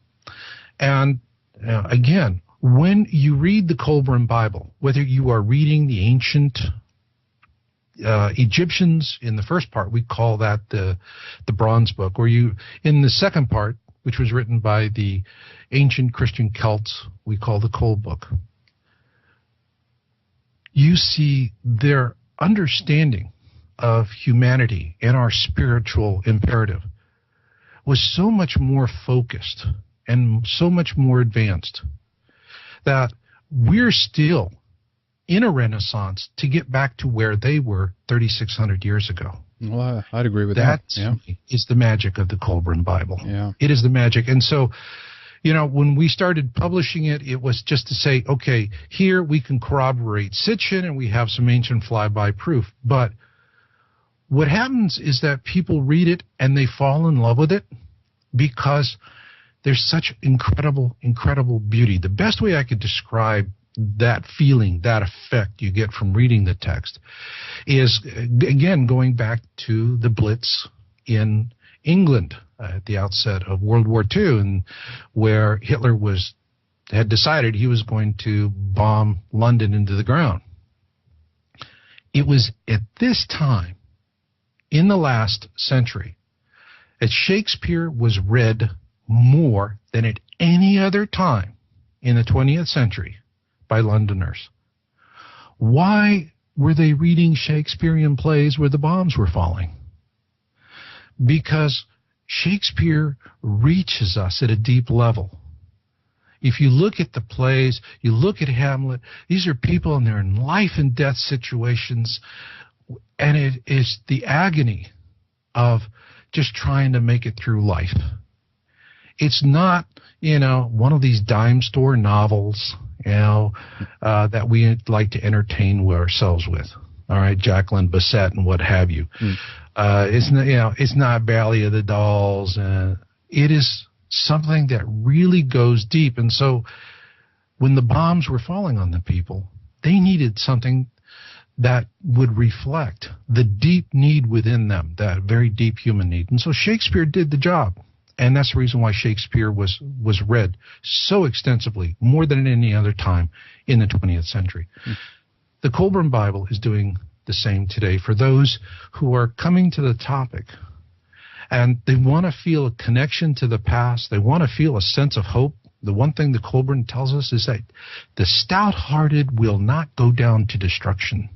And again, when you read the Kolbrin Bible, whether you are reading the ancient Egyptians in the first part, we call that the Bronze Book, or in the second part, which was written by the ancient Christian Celts, we call the Kol Book. You see their understanding of humanity and our spiritual imperative was so much more focused and so much more advanced that we're still in a renaissance to get back to where they were 3,600 years ago. Well, I'd agree with that. That is the magic of the Kolbrin Bible. Yeah. It is the magic. And so, when we started publishing it, it was just to say, okay, here we can corroborate Sitchin and we have some ancient flyby proof. But what happens is that people read it and they fall in love with it because there's such incredible, incredible beauty. The best way I could describe that feeling, that effect you get from reading the text is, again, going back to the Blitz in England at the outset of World War II, and where Hitler had decided he was going to bomb London into the ground. It was at this time in the last century that Shakespeare was read more than at any other time in the 20th century by Londoners. Why were they reading Shakespearean plays where the bombs were falling? Because Shakespeare reaches us at a deep level. If you look at the plays, you look at Hamlet, these are people and they're in life and death situations, and it is the agony of just trying to make it through life. It's not, one of these dime store novels, that we like to entertain ourselves with. All right, Jacqueline Bisset and what have you. It's not Valley of the Dolls. It is something that really goes deep. And so when the bombs were falling on the people, they needed something that would reflect the deep need within them, that very deep human need. And so Shakespeare did the job. And that's the reason why Shakespeare was read so extensively, more than at any other time in the 20th century. The Kolbrin Bible is doing the same today for those who are coming to the topic and they want to feel a connection to the past. They want to feel a sense of hope. The one thing the Kolbrin tells us is that the stout-hearted will not go down to destruction.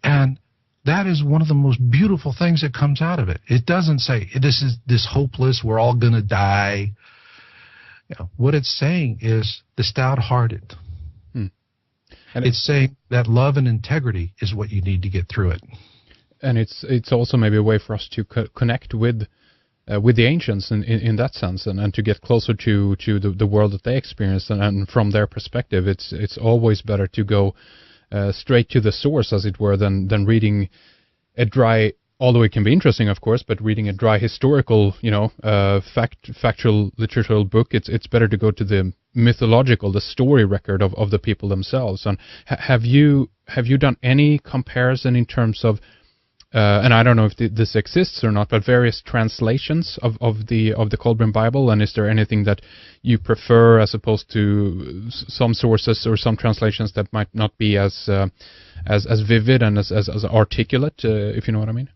And that is one of the most beautiful things that comes out of it. It doesn't say, this hopeless, we're all going to die. What it's saying is the stout-hearted. And it's saying that love and integrity is what you need to get through it. And it's also maybe a way for us to connect with the ancients in that sense, and to get closer to the world that they experienced, and from their perspective, it's always better to go straight to the source, as it were, than reading a dry, although it can be interesting, of course, but reading a dry historical, factual literary book, it's better to go to the mythological, the story record of the people themselves. And have you done any comparison in terms of, and I don't know if this exists or not, but various translations of the Kolbrin Bible? And is there anything that you prefer as opposed to some sources or some translations that might not be as vivid and as articulate, if you know what I mean?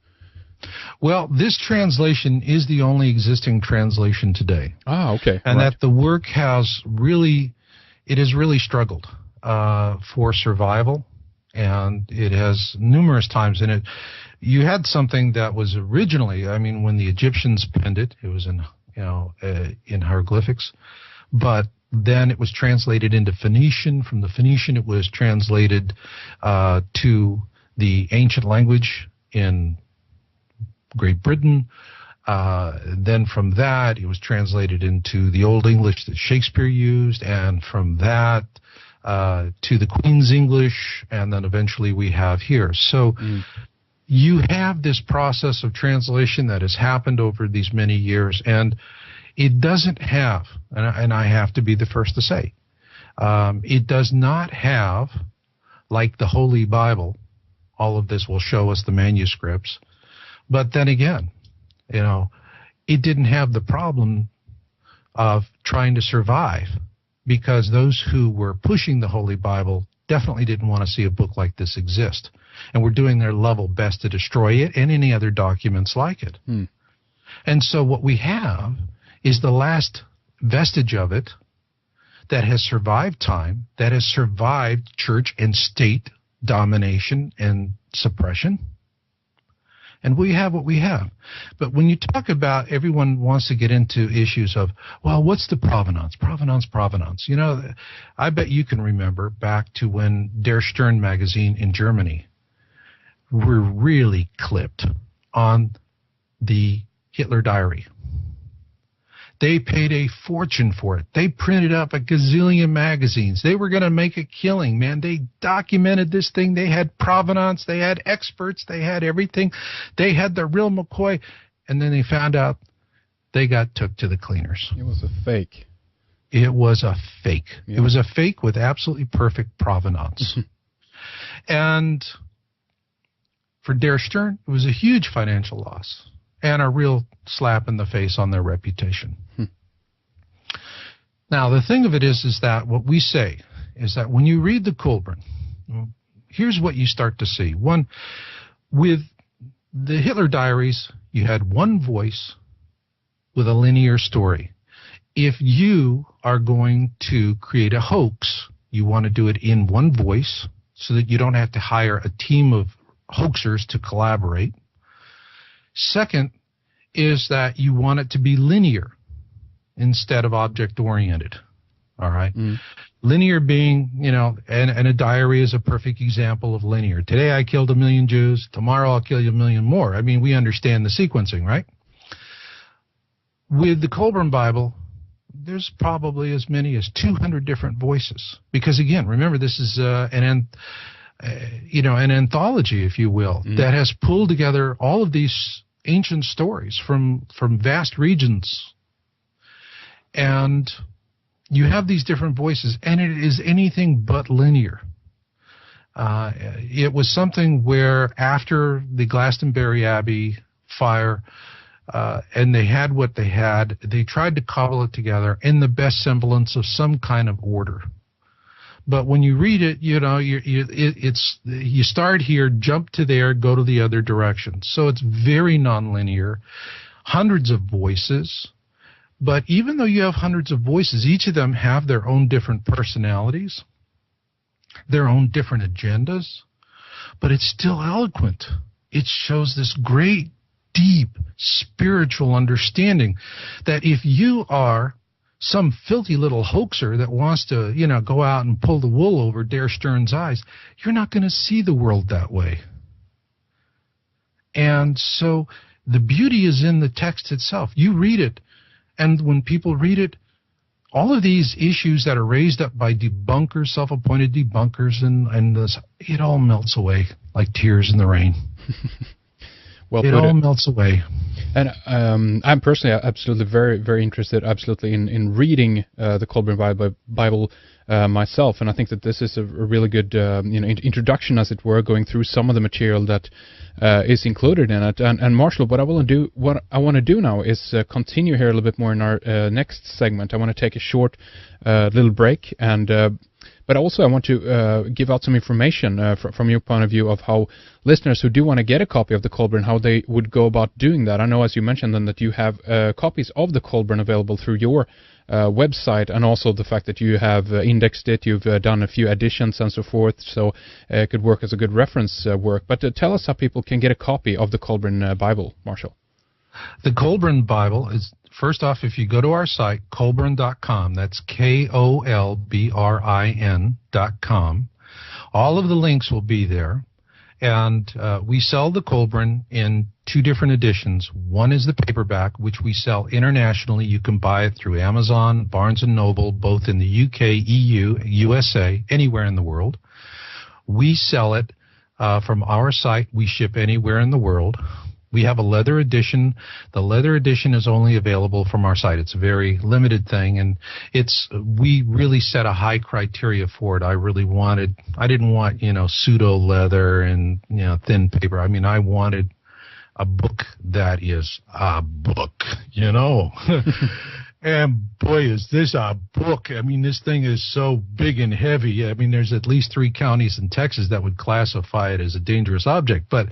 Well, this translation is the only existing translation today. Ah, okay. And right. that the work has really struggled for survival, and it has numerous times in it. You had something that was originally, I mean, when the Egyptians penned it, it was in hieroglyphics, but then it was translated into Phoenician. From the Phoenician, it was translated to the ancient language in Great Britain. Then from that, it was translated into the Old English that Shakespeare used, and from that to the Queen's English, and then eventually we have here. So you have this process of translation that has happened over these many years, and it doesn't have, and I have to be the first to say, it does not have, like the Holy Bible, all of this will show us the manuscripts, but then again, it didn't have the problem of trying to survive, because those who were pushing the Holy Bible definitely didn't want to see a book like this exist, and were doing their level best to destroy it and any other documents like it. And so what we have is the last vestige of it that has survived time, that has survived church and state domination and suppression. And we have what we have. But when you talk about, everyone wants to get into issues of, well, what's the provenance? Provenance. I bet you can remember back to when Der Stern magazine in Germany were really clipped on the Hitler diary. They paid a fortune for it. They printed up a gazillion magazines. They were going to make a killing, man. They documented this thing. They had provenance. They had experts. They had everything. They had the real McCoy. And then they found out they got took to the cleaners. It was a fake. It was a fake. Yeah. It was a fake with absolutely perfect provenance. And for Der Stern, it was a huge financial loss and a real slap in the face on their reputation. Now, the thing of it is that what we say is that when you read the Kolbrin, here's what you start to see. One, with the Hitler diaries, you had one voice with a linear story. If you are going to create a hoax, you want to do it in one voice so that you don't have to hire a team of hoaxers to collaborate. Second is that you want it to be linear instead of object-oriented, all right? Linear being, and a diary is a perfect example of linear. Today I killed 1 million Jews. Tomorrow I'll kill you 1 million more. I mean, we understand the sequencing, right? With the Kolbrin Bible, there's probably as many as 200 different voices. Because, again, remember, this is an anthology, if you will, that has pulled together all of these ancient stories from vast regions. And you have these different voices, and it is anything but linear. It was something where after the Glastonbury Abbey fire, and they had what they had, they tried to cobble it together in the best semblance of some kind of order. But when you read it, you start here, jump to there, go to the other direction. So it's very nonlinear, hundreds of voices. But even though you have hundreds of voices, each of them have their own different personalities, their own different agendas, but it's still eloquent. It shows this great, deep, spiritual understanding that if you are some filthy little hoaxer that wants to, go out and pull the wool over Dare Stern's eyes. You're not going to see the world that way. And so the beauty is in the text itself. You read it, and when people read it, all of these issues that are raised up by debunkers, self-appointed debunkers, and this, it all melts away like tears in the rain. Well, it all melts away. And I'm personally absolutely very, very interested, absolutely, in reading the Colburn Bible myself, and I think that this is a really good introduction, as it were, going through some of the material that is included in it. And Marshall, what I want to do now is continue here a little bit more in our next segment. I want to take a short little break, and but also I want to give out some information from your point of view of how listeners who do want to get a copy of the Colburn, how they would go about doing that. I know, as you mentioned, then, that you have copies of the Colburn available through your website, and also the fact that you have indexed it, you've done a few editions and so forth, so it could work as a good reference work. But tell us how people can get a copy of the Colburn Bible, Marshall. The Colburn Bible is, first off, if you go to our site, Colburn.com, that's KOLBRIN.com, all of the links will be there. And we sell the Colburn in two different editions. One is the paperback, which we sell internationally. You can buy it through Amazon, Barnes & Noble, both in the UK, EU, USA, anywhere in the world. We sell it from our site. We ship anywhere in the world. We have a leather edition. The leather edition is only available from our site. It's a very limited thing, and we really set a high criteria for it. I didn't want, pseudo leather and, thin paper. I mean, I wanted a book that is a book, And boy, is this a book. I mean, this thing is so big and heavy. I mean, there's at least 3 counties in Texas that would classify it as a dangerous object. But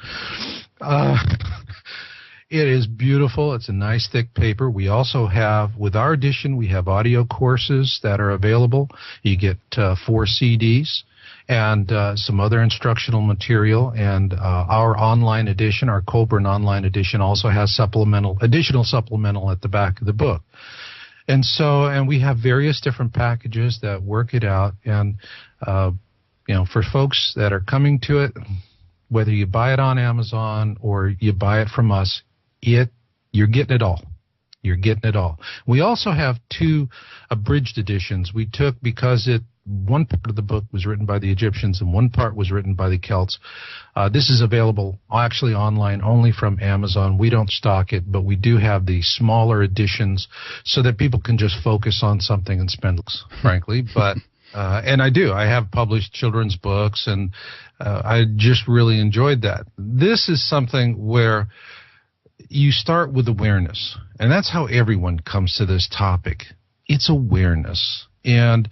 it is beautiful. It's a nice thick paper. We also have, with our edition, we have audio courses that are available. You get 4 CDs and some other instructional material. And our online edition, our Colburn online edition, also has additional supplemental at the back of the book. And we have various different packages that work it out. And, for folks that are coming to it, whether you buy it on Amazon or you buy it from us, you're getting it all. You're getting it all. We also have 2 abridged editions. We took, because one part of the book was written by the Egyptians and one part was written by the Celts. This is available actually online only from Amazon. We don't stock it, but we do have the smaller editions so that people can just focus on something and spend less, frankly. But and I have published children's books, and I just really enjoyed that. This is something where you start with awareness, and that's how everyone comes to this topic. It's awareness. And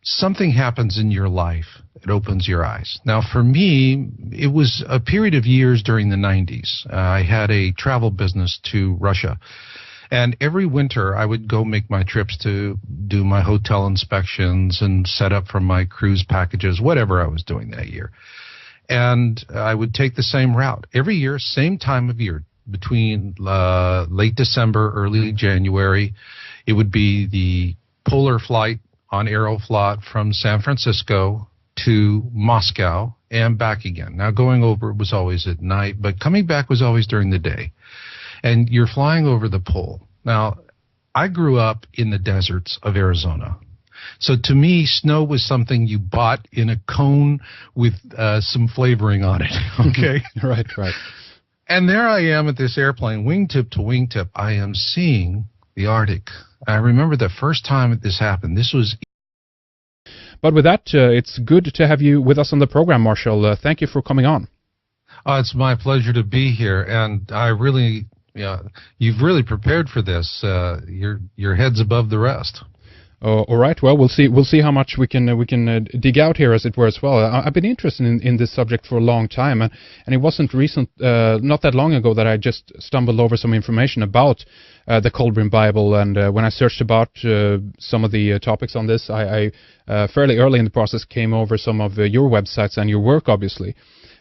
something happens in your life. It opens your eyes. Now, for me, it was a period of years during the 90s. I had a travel business to Russia. And every winter, I would go make my trips to do my hotel inspections and set up for my cruise packages, whatever I was doing that year. And I would take the same route. Every year, same time of year, between late December, early January, it would be the polar flight on Aeroflot from San Francisco to Moscow and back again. Now, going over was always at night, but coming back was always during the day. And you're flying over the pole. Now, I grew up in the deserts of Arizona. So to me, snow was something you bought in a cone with some flavoring on it. Okay? Right. And there I am at this airplane, wingtip to wingtip. I am seeing the Arctic. I remember the first time this happened. This was... But with that, it's good to have you with us on the program, Marshall. Thank you for coming on. It's my pleasure to be here, and I really, you've really prepared for this. Your head's above the rest. All right. Well, we'll see how much we can dig out here, as it were, as well. I've been interested in this subject for a long time, and it wasn't not that long ago, that I just stumbled over some information about the Colburn Bible. And when I searched about some of the topics on this, I fairly early in the process came over some of your websites and your work, obviously.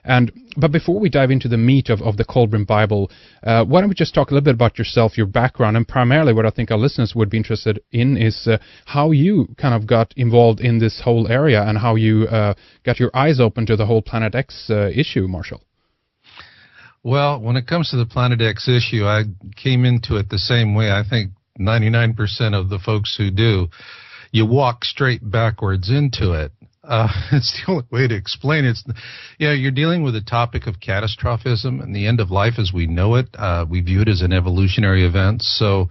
But before we dive into the meat of the Kolbrin Bible, why don't we just talk a little bit about yourself, your background, and primarily what I think our listeners would be interested in is how you kind of got involved in this whole area and how you got your eyes open to the whole Planet X issue, Marshall. Well, when it comes to the Planet X issue, I came into it the same way I think 99% of the folks who do. You walk straight backwards into it. It's the only way to explain it. You're dealing with a topic of catastrophism and the end of life as we know it. We view it as an evolutionary event. So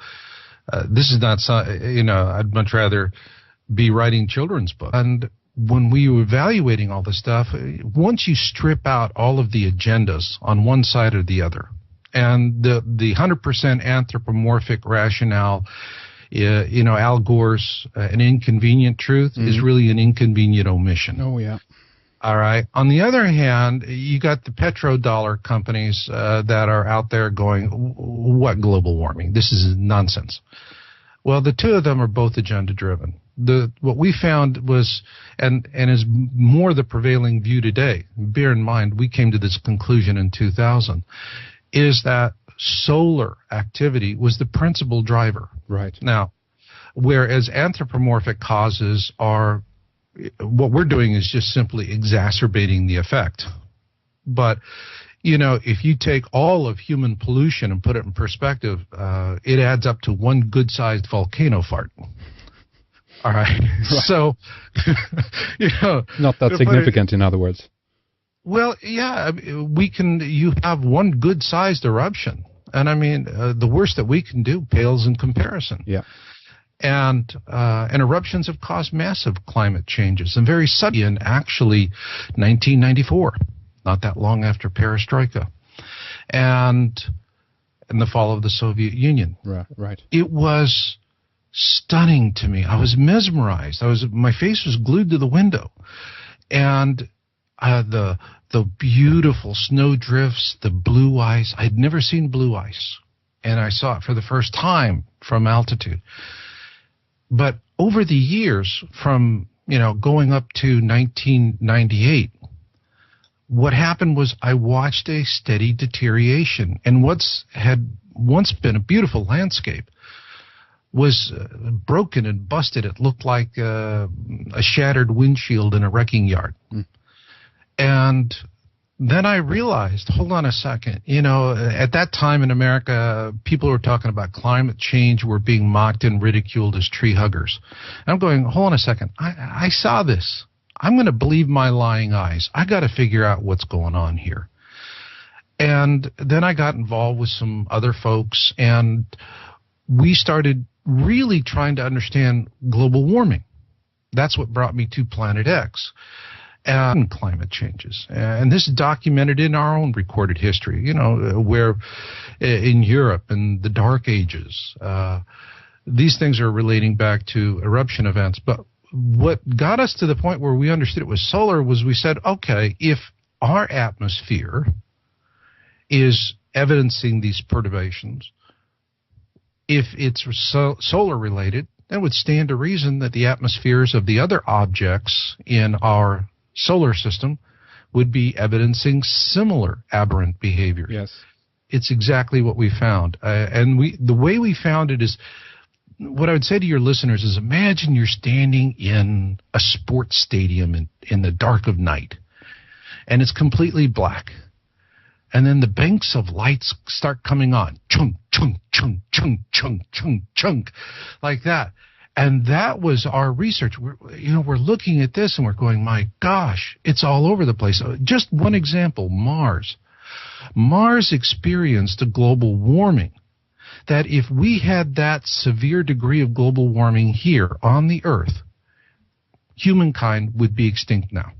this is not, I'd much rather be writing children's books. And when we were evaluating all this stuff, once you strip out all of the agendas on one side or the other, and the 100% anthropomorphic rationale, Al Gore's an inconvenient truth is really an inconvenient omission. Oh, yeah. All right. On the other hand, you got the petrodollar companies that are out there going, what global warming? This is nonsense. Well, the two of them are both agenda-driven. What we found was, and is more the prevailing view today, bear in mind we came to this conclusion in 2000, is that solar activity was the principal driver. Right. Now, whereas anthropomorphic causes are, what we're doing is just simply exacerbating the effect. But, if you take all of human pollution and put it in perspective, it adds up to one good-sized volcano fart. All right. So, not that significant, in other words. Well, yeah, you have one good-sized eruption. And I mean, the worst that we can do pales in comparison. Yeah. And eruptions have caused massive climate changes, and very sudden in actually 1994, not that long after Perestroika, and in the fall of the Soviet Union. Right. It was stunning to me. I was mesmerized. My face was glued to the window, and the beautiful snow drifts, the blue ice. I'd never seen blue ice, and I saw it for the first time from altitude. But over the years, from going up to 1998, what happened was I watched a steady deterioration, and had once been a beautiful landscape was broken and busted. It looked like a shattered windshield in a wrecking yard. And then I realized, hold on a second, at that time in America, people were talking about climate change, were being mocked and ridiculed as tree huggers. And I'm going, hold on a second, I saw this. I'm going to believe my lying eyes. I got to figure out what's going on here. And then I got involved with some other folks, and we started really trying to understand global warming. That's what brought me to Planet X. And climate changes. And this is documented in our own recorded history, where in Europe in the Dark Ages, these things are relating back to eruption events. But what got us to the point where we understood it was solar was we said, okay, if our atmosphere is evidencing these perturbations, if it's solar related, then it would stand to reason that the atmospheres of the other objects in our solar system would be evidencing similar aberrant behavior. Yes. It's exactly what we found. And the way we found it is, what I would say to your listeners is, imagine you're standing in a sports stadium in the dark of night, and it's completely black. And then the banks of lights start coming on. Chunk, chunk, chunk, chunk, chunk, chunk, chunk, like that. And that was our research. We're looking at this and we're going, my gosh, it's all over the place. Just one example, Mars. Mars experienced a global warming that if we had that severe degree of global warming here on the Earth, humankind would be extinct now.